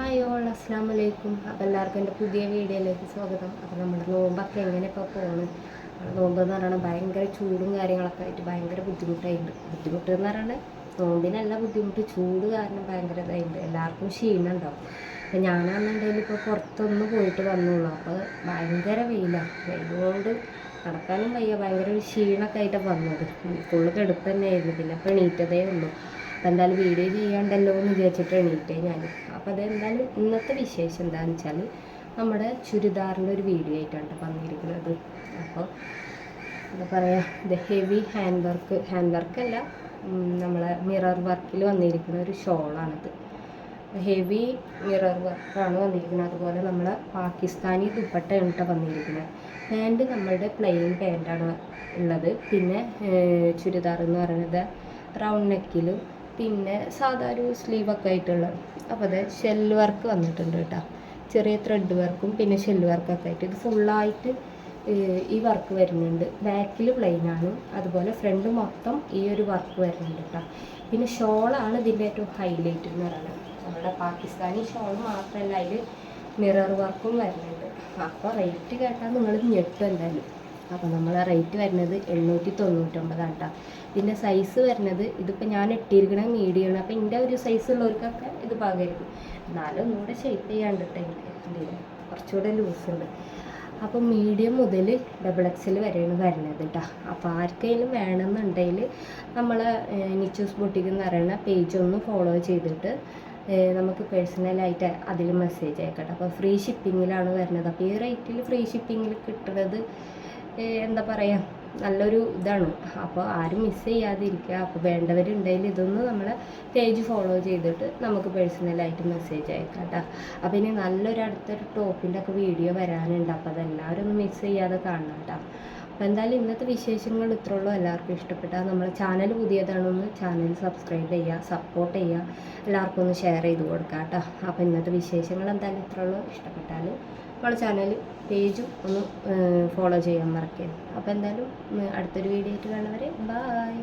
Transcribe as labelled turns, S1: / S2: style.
S1: Hi all അസ്സാം വലൈക്കും. അപ്പോൾ എല്ലാവർക്കും എൻ്റെ പുതിയ വീഡിയോയിലേക്ക് സ്വാഗതം. അപ്പോൾ നമ്മുടെ നോമ്പൊക്കെ എങ്ങനെ ഇപ്പോൾ പോകുന്നത്? നോമ്പ് എന്ന് പറയുന്നത് ഭയങ്കര ചൂടും കാര്യങ്ങളൊക്കെ ആയിട്ട് ഭയങ്കര ബുദ്ധിമുട്ടായിട്ടുണ്ട്. ബുദ്ധിമുട്ട് എന്ന് പറയുന്നത് നോമ്പിനല്ല ബുദ്ധിമുട്ട്, ചൂട് കാരണം ഭയങ്കര ഇതായിട്ടുണ്ട്. എല്ലാവർക്കും ക്ഷീണം ഉണ്ടാവും. അപ്പോൾ ഞാനാണെന്നുണ്ടെങ്കിൽ ഇപ്പോൾ പുറത്തൊന്ന് പോയിട്ട് വന്നുള്ളൂ. അപ്പോൾ ഭയങ്കര വെയിലാണ്. വെയിലുകൊണ്ട് നടക്കാനും വയ്യ, ഭയങ്കര ഒരു ക്ഷീണമൊക്കെ ആയിട്ടാണ് വന്നത്. ഫുള്ള് കെടുപ്പ് തന്നെയായിരുന്നു. പിന്നെ അപ്പോൾ എണീറ്റതേ ഉള്ളൂ. അപ്പോൾ എന്തായാലും വീഡിയോ ചെയ്യാണ്ടല്ലോ എന്ന് വിചാരിച്ചിട്ട് എണീറ്റേ ഞാൻ. അപ്പോൾ അതെന്തായാലും ഇന്നത്തെ വിശേഷം എന്താണെന്ന് വെച്ചാൽ നമ്മുടെ ചുരിദാറിൻ്റെ ഒരു വീഡിയോ ആയിട്ടാണ് വന്നിരിക്കുന്നത്. അപ്പോൾ എന്താ പറയുക, ഇത് ഹെവി ഹാൻഡ് വർക്കല്ല, നമ്മളെ മിറർ വർക്കിൽ വന്നിരിക്കുന്ന ഒരു ഷോളാണിത്. ഹെവി മിറർ വർക്കാണ് വന്നിരിക്കുന്നത്. അതുപോലെ നമ്മളെ പാകിസ്ഥാനി ദുപ്പട്ടയാണ് കേട്ടോ വന്നിരിക്കുന്നത്. പാൻറ്റ് നമ്മളുടെ പ്ലെയിൻ പാൻറ്റാണ് ഉള്ളത്. പിന്നെ ചുരിദാർ എന്ന് പറയുന്നത് റൗണ്ട് നെക്കിൽ, പിന്നെ സാധാ ഒരു സ്ലീവൊക്കെ ആയിട്ടുള്ള. അപ്പോൾ അത് ഷെല്ല് വർക്ക് വന്നിട്ടുണ്ട് കേട്ടോ. ചെറിയ ത്രെഡ് വർക്കും പിന്നെ ഷെല്ല് വർക്കൊക്കെ ആയിട്ട് ഇത് ഫുള്ളായിട്ട് ഈ വർക്ക് വരുന്നുണ്ട്. ബാക്കിൽ പ്ലെയിനാണ്, അതുപോലെ ഫ്രണ്ട് മൊത്തം ഈ ഒരു വർക്ക് വരുന്നുണ്ട് കേട്ടോ. പിന്നെ ഷോളാണ് ഇതിൻ്റെ ഏറ്റവും ഹൈലൈറ്റ് എന്ന് പറയുന്നത്. നമ്മുടെ പാകിസ്ഥാനി ഷോൾ മാത്രമല്ല, അതിൽ മിറർ വർക്കും വരുന്നുണ്ട്. അപ്പോൾ റേറ്റ് കേട്ടാൽ നിങ്ങൾ ഞെട്ടും എന്തായാലും. അപ്പോൾ നമ്മളെ റേറ്റ് വരുന്നത് 899 കേട്ടോ. ഇതിൻ്റെ സൈസ് വരുന്നത്, ഇതിപ്പോൾ ഞാൻ ഇട്ടിരിക്കണ മീഡിയമാണ്. അപ്പോൾ ഇതിൻ്റെ ഒരു സൈസ് ഉള്ളവർക്കൊക്കെ ഇത് പാകമായിരിക്കും. എന്നാലും ഒന്നുകൂടെ ഷേപ്പ് ചെയ്യാണ്ടിട്ട് എനിക്ക് കുറച്ചുകൂടെ ലൂസുണ്ട്. അപ്പോൾ മീഡിയം മുതൽ XXL വരെയാണ് വരുന്നത് കേട്ടോ. അപ്പോൾ ആർക്കെങ്കിലും വേണമെന്നുണ്ടെങ്കിൽ നമ്മളെ നിച്ചൂസ് ബൊട്ടിക്ക് എന്ന് പറയുന്ന പേജ് ഒന്ന് ഫോളോ ചെയ്തിട്ട് നമുക്ക് പേഴ്സണലായിട്ട് അതിൽ മെസ്സേജ് അയക്കട്ടെ. അപ്പോൾ ഫ്രീ ഷിപ്പിങ്ങിലാണ് വരുന്നത്. അപ്പോൾ ഈ റേറ്റിൽ ഫ്രീ ഷിപ്പിങ്ങിൽ കിട്ടുന്നത് എന്താ പറയുക, നല്ലൊരു ഇതാണ്. അപ്പോൾ ആരും മിസ് ചെയ്യാതിരിക്കുക. അപ്പോൾ വേണ്ടവരുണ്ടെങ്കിൽ ഇതൊന്ന് നമ്മളെ പേജ് ഫോളോ ചെയ്തിട്ട് നമുക്ക് പേഴ്സണലായിട്ട് മെസ്സേജ് അയക്കാം കേട്ടോ. അപ്പോൾ ഇനി നല്ലൊരു അടുത്തൊരു ടോപ്പിൻ്റെ ഒക്കെ വീഡിയോ വരാനുണ്ട്. അപ്പോൾ അതെല്ലാവരും ഒന്ന് മിസ് ചെയ്യാതെ കാണണം കേട്ടോ. അപ്പോൾ എന്തായാലും ഇന്നത്തെ വിശേഷങ്ങൾ ഇത്രയുള്ളൂ. എല്ലാവർക്കും ഇഷ്ടപ്പെട്ടാൽ നമ്മളെ ചാനൽ പുതിയതാണൊന്ന് ചാനൽ സബ്സ്ക്രൈബ് ചെയ്യുക, സപ്പോർട്ട് ചെയ്യുക, എല്ലാവർക്കും ഒന്ന് ഷെയർ ചെയ്ത് കൊടുക്കുക കേട്ടോ. അപ്പോൾ ഇന്നത്തെ വിശേഷങ്ങൾ എന്തായാലും ഇത്രയുള്ളൂ. ഇഷ്ടപ്പെട്ടാൽ നമ്മളെ ചാനൽ പേജും ഒന്ന് ഫോളോ ചെയ്യാൻ മറക്കരുത്. അപ്പോൾ എന്തായാലും അടുത്തൊരു വീഡിയോ ആയിട്ട് കാണുന്നവരെ ബൈ.